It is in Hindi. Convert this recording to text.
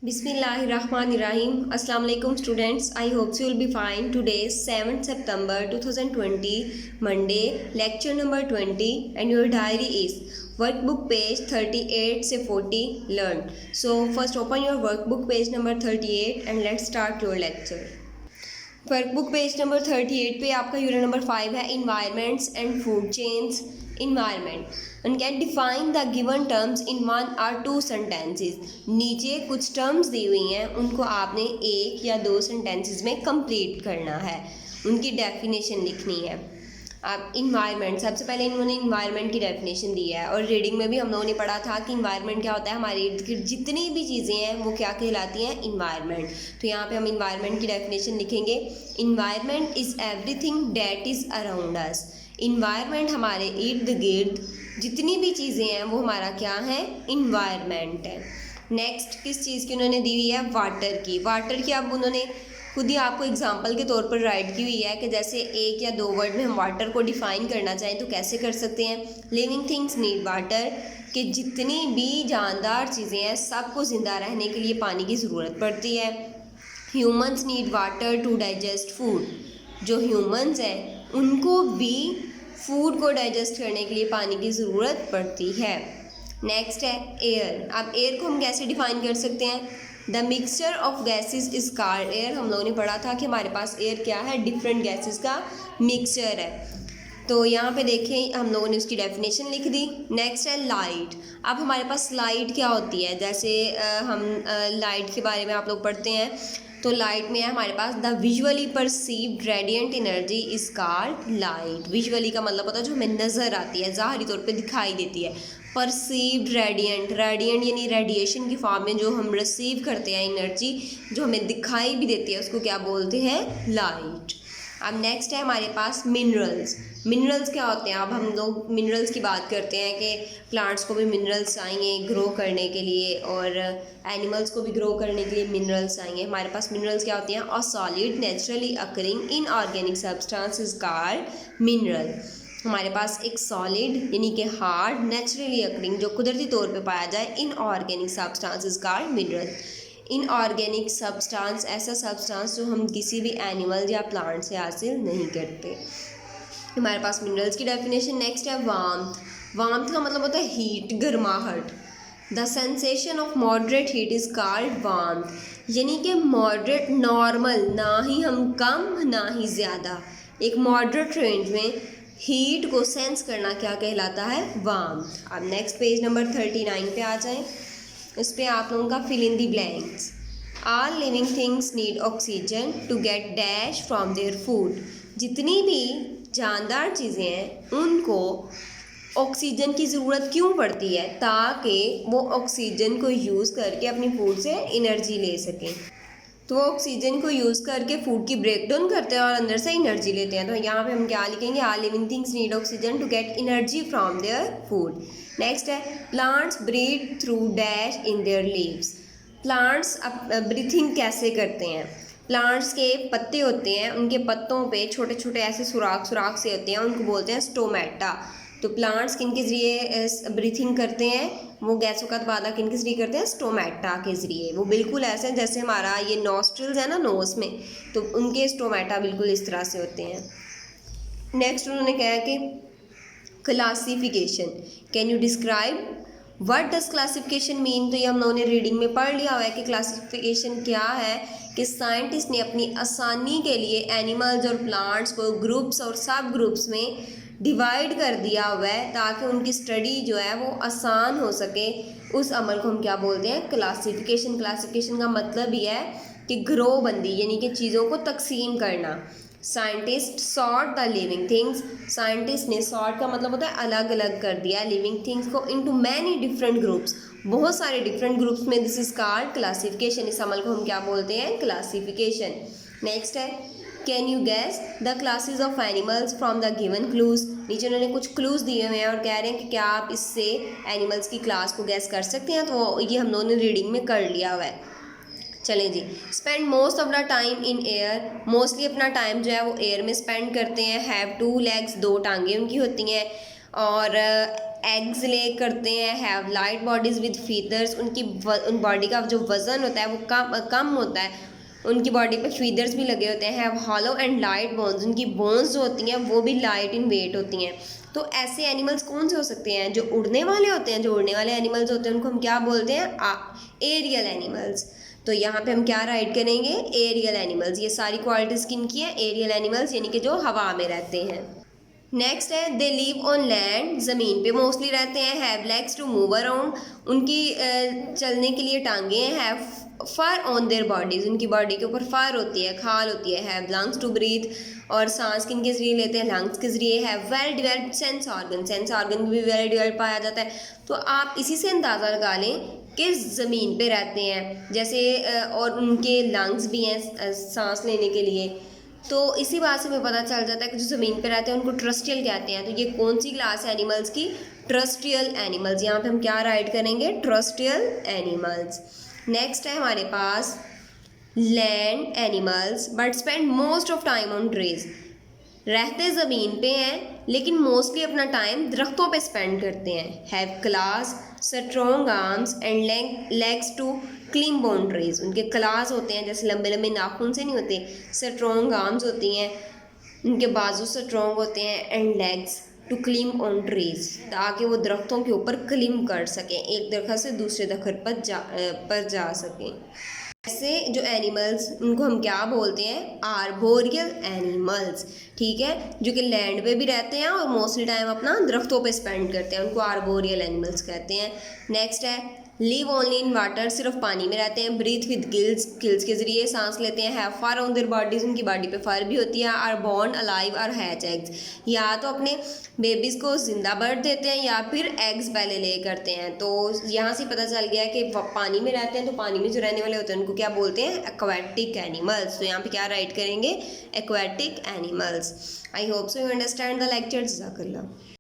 Bismillahirrahmanirrahim. Assalamu alaikum students. I hope you will be fine. Today is 7th September 2020, Monday, lecture number 20 and your diary is workbook page 38 से 40 learn. So first open your workbook page number 38 and let's start your lecture. Workbook page number 38 पे आपका यूनिट नंबर 5 है environments and food chains. Environment and can define the given terms in 1 or 2 sentences. नीचे कुछ टर्म्स दी हुई हैं, उनको आपने 1 या 2 सेंटेंसेस में कंप्लीट करना है, उनकी डेफिनेशन लिखनी है. आप इन्वायरमेंट, सबसे पहले इन्होंने इन्वायरमेंट की डेफिनेशन दी है और रीडिंग में भी हम लोगों ने पढ़ा था कि इन्वायरमेंट क्या होता है. हमारे इर्द गिर्द जितनी भी चीज़ें हैं वो क्या कहलाती हैं, इन्वायरमेंट. तो यहाँ पे हम इन्वायरमेंट की डेफिनेशन लिखेंगे. Environment is everything that is around us. Environment हमारे इर्द गिर्द जितनी भी चीज़ें हैं वो हमारा क्या है, इन्वायरमेंट है. नेक्स्ट किस चीज़ की उन्होंने दी हुई है, वाटर की. वाटर की अब उन्होंने खुद ही आपको एग्जाम्पल के तौर पर राइट की हुई है कि जैसे 1 या 2 वर्ड में हम वाटर को डिफ़ाइन करना चाहें तो कैसे कर सकते हैं. लिविंग थिंग्स नीड वाटर, कि जितनी भी जानदार चीज़ें हैं सबको ज़िंदा रहने के लिए पानी की ज़रूरत पड़ती है. Humans need water to digest food. जो ह्यूमंस हैं उनको भी फूड को डाइजेस्ट करने के लिए पानी की ज़रूरत पड़ती है. नेक्स्ट है एयर. अब एयर को हम कैसे डिफ़ाइन कर सकते हैं. The mixture of gases is called air. हम लोगों ने पढ़ा था कि हमारे पास एयर क्या है, डिफरेंट गैसेस का मिक्सचर है. तो यहाँ पे देखें हम लोगों ने उसकी डेफिनेशन लिख दी. नेक्स्ट है लाइट. अब हमारे पास लाइट क्या होती है, जैसे हम लाइट के बारे में आप लोग पढ़ते हैं तो लाइट में है हमारे पास the visually perceived radiant energy is called light. Visually का मतलब होता है जो हमें नज़र आती है, ज़ाहरी तौर पे दिखाई देती है. परसीव्ड रेडिएंट, रेडिएंट यानी रेडिएशन की फॉर्म में जो हम रिसीव करते हैं एनर्जी, जो हमें दिखाई भी देती है, उसको क्या बोलते हैं, लाइट. अब नेक्स्ट है हमारे पास मिनरल्स. मिनरल्स क्या होते हैं. अब हम लोग मिनरल्स की बात करते हैं कि प्लांट्स को भी मिनरल्स चाहिए ग्रो करने के लिए और एनिमल्स को भी ग्रो करने के लिए मिनरल्स चाहिए. हमारे पास मिनरल्स क्या होती हैं, और solid naturally occurring in organic substance is called mineral. हमारे पास एक सॉलिड यानी कि हार्ड नेचुरली अकरिंग जो कुदरती तौर पे पाया जाए, in organic substance is called mineral. In organic substance ऐसा सब्सटेंस जो हम किसी भी एनिमल या प्लांट से हासिल नहीं करते. हमारे पास मिनरल्स की डेफिनेशन. नेक्स्ट है वार्मथ. वार्मथ का मतलब होता है हीट, गर्माहट. The sensation of moderate heat is called warmth. यानी कि मॉडरेट, नॉर्मल, ना ही हम कम ना ही ज़्यादा, एक मॉडरेट रेंज में हीट को सेंस करना क्या कहलाता है, वार्मथ. अब नेक्स्ट पेज नंबर 39 पे आ जाएं. इस पर आप लोगों का fill in the blanks. All living things need oxygen to get dash from their food. जितनी भी जानदार चीज़ें हैं उनको ऑक्सीजन की ज़रूरत क्यों पड़ती है, ताकि वो ऑक्सीजन को यूज़ करके अपनी फूड से एनर्जी ले सकें. तो वो ऑक्सीजन को यूज़ करके फूड की ब्रेक डाउन करते हैं और अंदर से एनर्जी लेते हैं. तो यहाँ पे हम क्या लिखेंगे, all living things need oxygen to get energy from their food. Next है plants breathe through dash in their leaves. Plants breathing कैसे करते हैं. प्लांट्स के पत्ते होते हैं, उनके पत्तों पे छोटे छोटे ऐसे सुराख सुराख से होते हैं, उनको बोलते हैं स्टोमेटा. तो प्लांट्स किन के ज़रिए ब्रीथिंग करते हैं, वो गैसों का तबादला किन के ज़रिए करते हैं, स्टोमेटा के ज़रिए. वो बिल्कुल ऐसे जैसे हमारा ये नॉस्ट्रिल्स है ना नोज़ में, तो उनके स्टोमेटा बिल्कुल इस तरह से होते हैं. नेक्स्ट उन्होंने कहा कि classification. Can you describe what does classification mean. तो ये हम लोगों ने रीडिंग में पढ़ लिया हुआ है कि क्लासिफिकेशन क्या है, कि साइंटिस्ट ने अपनी आसानी के लिए एनिमल्स और प्लांट्स को ग्रुप्स और सब ग्रुप्स में डिवाइड कर दिया हुआ है ताकि उनकी स्टडी जो है वो आसान हो सके. उस अमल को हम क्या बोलते हैं, क्लासिफिकेशन. क्लासिफिकेशन का मतलब ही है कि ग्रोहबंदी यानी कि चीज़ों को तकसीम करना. Scientist sort the living things. Scientist ने सॉर्ट का मतलब होता है अलग अलग कर दिया लिविंग थिंग्स को इनटू मैनी डिफरेंट ग्रुप्स, बहुत सारे डिफरेंट ग्रुप्स में. This is called classification. इस अमल को हम क्या बोलते हैं, क्लासिफिकेशन. नेक्स्ट है can you gas the classes of animals from the given clues. नीचे उन्होंने कुछ क्लूज दिए हुए हैं और कह रहे हैं कि क्या आप इससे एनिमल्स की क्लास को गैस कर सकते हैं. तो ये हम लोगों ने रीडिंग में कर लिया हुआ है. चलें जी. Spend most of the time in air. Mostly अपना टाइम जो है वो एयर में स्पेंड करते हैं. हैव 2 legs, 2 टांगें उनकी होती हैं. और एग्स ले करते हैं, have light bodies with feathers, उन बॉडी का जो वज़न होता है वो कम होता है, उनकी बॉडी पे फीदर्स भी लगे होते हैं। Have hollow and light bones, उनकी बोन्स जो होती हैं वो भी लाइट इन वेट होती हैं। तो ऐसे एनिमल्स कौन से हो सकते हैं जो उड़ने वाले होते हैं? जो उड़ने वाले एनिमल्स होते हैं उनको हम क्या बोलते हैं? Aerial animals. तो यहाँ पे हम क्या राइट करेंगे? Aerial animals. ये सारी क्वालिटीज़ किनकी हैं? एरियल एनिमल्स, यानी कि जो हवा में रहते हैं। नेक्स्ट है दे लिव ऑन लैंड, ज़मीन पे मोस्टली रहते हैं। Have legs to move around, उनकी चलने के लिए टांगे हैं। Have fur on their bodies, उनकी बॉडी के ऊपर फर होती है, खाल होती है। हैव लंग्स टू ब्रीथ, और सांस किन के जरिए लेते हैं? लंग्स के जरिए। Have well developed sense organ, sense organ भी वेल डिवेल्प पाया जाता है। तो आप इसी से अंदाज़ा लगा लें कि ज़मीन पे रहते हैं जैसे, और उनके लंग्स भी हैं सांस लेने के लिए। तो इसी बात से हमें पता चल जाता है कि जो ज़मीन पे रहते हैं उनको ट्रस्टियल कहते हैं। तो ये कौन सी क्लास है एनिमल्स की? ट्रस्टियल एनिमल्स। यहाँ पे हम क्या राइट करेंगे? ट्रस्टियल एनिमल्स। नेक्स्ट है हमारे पास land animals but spend most of time on trees, रहते ज़मीन पे हैं लेकिन मोस्टली अपना टाइम दरख्तों पे स्पेंड करते हैं। Have claws, strong arms and legs to climb on trees, उनके क्लास होते हैं जैसे लंबे लंबे नाखून से नहीं होते, स्ट्रॉन्ग आर्म्स होती हैं, उनके बाजू स्ट्रॉन्ग होते हैं, and legs to climb on trees, ताकि वो दरख्तों के ऊपर क्लिम्ब कर सकें, एक दरख्त से दूसरे दरख्त पर जा सकें। ऐसे जो एनिमल्स उनको हम क्या बोलते हैं? Arboreal animals. ठीक है, जो कि लैंड पे भी रहते हैं और मोस्टली टाइम अपना दरख्तों पे स्पेंड करते हैं, उनको आर्बोरियल एनिमल्स कहते हैं। नेक्स्ट है लिव ओनली इन वाटर, सिर्फ पानी में रहते हैं। ब्रीथ विद गिल्स, गिल्स के जरिए सांस लेते हैं। Have fur on their bodies, उनकी बॉडी पे फर भी होती है। आर बॉर्न अलाइव और हैच एग्स, या तो अपने बेबीज़ को जिंदा बर्थ देते हैं या फिर एग्स पहले ले करते हैं। तो यहाँ से पता चल गया कि पानी में रहते हैं, तो पानी में जो रहने वाले होते हैं उनको क्या बोलते हैं? Aquatic animals. तो यहाँ पे क्या राइट करेंगे? Aquatic animals. I hope so you understand the lecture. जज़ाकल्लाह।